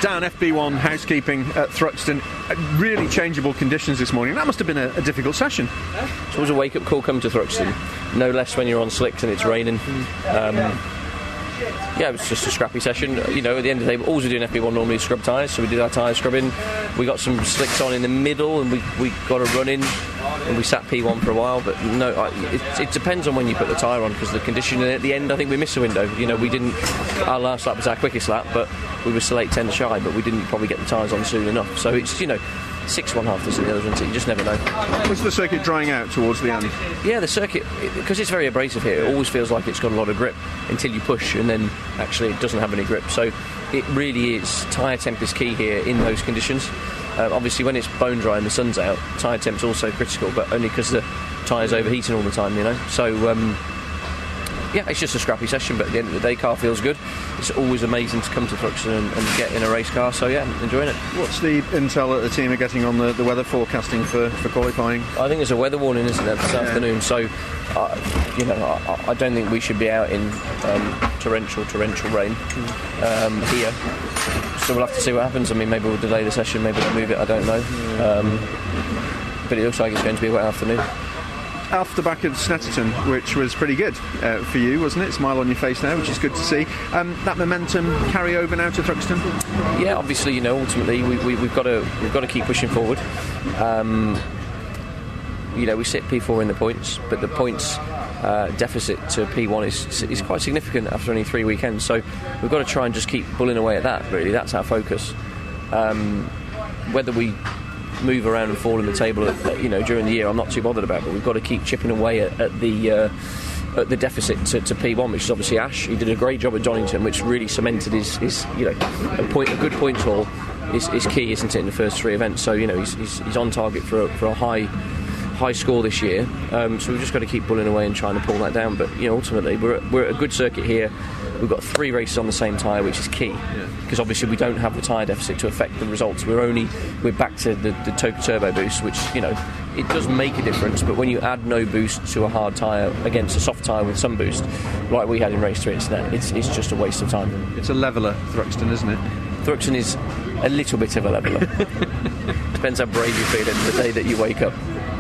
Dan, FB1 housekeeping at Thruxton. Really changeable conditions this morning. That must have been a difficult session. It's always a wake-up call coming to Thruxton. No less when you're on slicks and it's raining. Yeah, it was just a scrappy session. You know, at the end of the day, all we're doing FB1 normally is scrub tyres, so we did our tyre scrubbing. We got some slicks on in the middle, and we got a run in, and we sat P1 for a while. But no, it depends on when you put the tyre on, because the condition at the end, I think we missed a window. You know, we didn't. Our last lap was our quickest lap, but we were still 8 tenths shy, but we didn't probably get the tyres on soon enough. So it's, you know, 6 one half dozen the other, isn't it? You just never know. Was the circuit drying out towards the end? Yeah, the circuit, because it's very abrasive here, it always feels like it's got a lot of grip until you push, and then actually it doesn't have any grip. So it really is, tyre temp is key here in those conditions. Obviously when it's bone dry and the sun's out, tyre temp's also critical, but only because the tyre's overheating all the time, you know. So yeah, it's just a scrappy session, but at the end of the day, car feels good. It's always amazing to come to Thruxton and get in a race car, so yeah, enjoying it. What's the intel that the team are getting on the weather forecasting for qualifying? I think there's a weather warning, isn't there, this afternoon, so you know, I don't think we should be out in torrential rain here. So we'll have to see what happens. I mean, maybe we'll delay the session, maybe we'll move it, I don't know. But it looks like it's going to be a wet afternoon. Off the back of Snetterton, which was pretty good for you, wasn't it? Smile on your face there, which is good to see. That momentum carry over now to Thruxton? Yeah, obviously, you know, ultimately we've got to keep pushing forward. You know, we sit P4 in the points, but the points deficit to P1 is quite significant after only 3 weekends. So we've got to try and just keep pulling away at that. Really, that's our focus. Whether we move around and fall in the table, you know, during the year, I'm not too bothered about, but we've got to keep chipping away at the deficit to P1, which is obviously Ash. He did a great job at Donington, which really cemented his you know, a good points haul is key, isn't it, in the first 3 events. So, you know, he's on target for a high score this year. So we've just got to keep pulling away and trying to pull that down. But, you know, ultimately we're at a good circuit here. We've got 3 races on the same tyre, which is key, because obviously we don't have the tyre deficit to affect the results. We're back to the turbo boost, which, you know, it does make a difference, but when you add no boost to a hard tyre against a soft tyre with some boost, like we had in race 3, it's just a waste of time. It's a leveller, Thruxton, isn't it? Thruxton is a little bit of a leveller. Depends how brave you feel in the day that you wake up.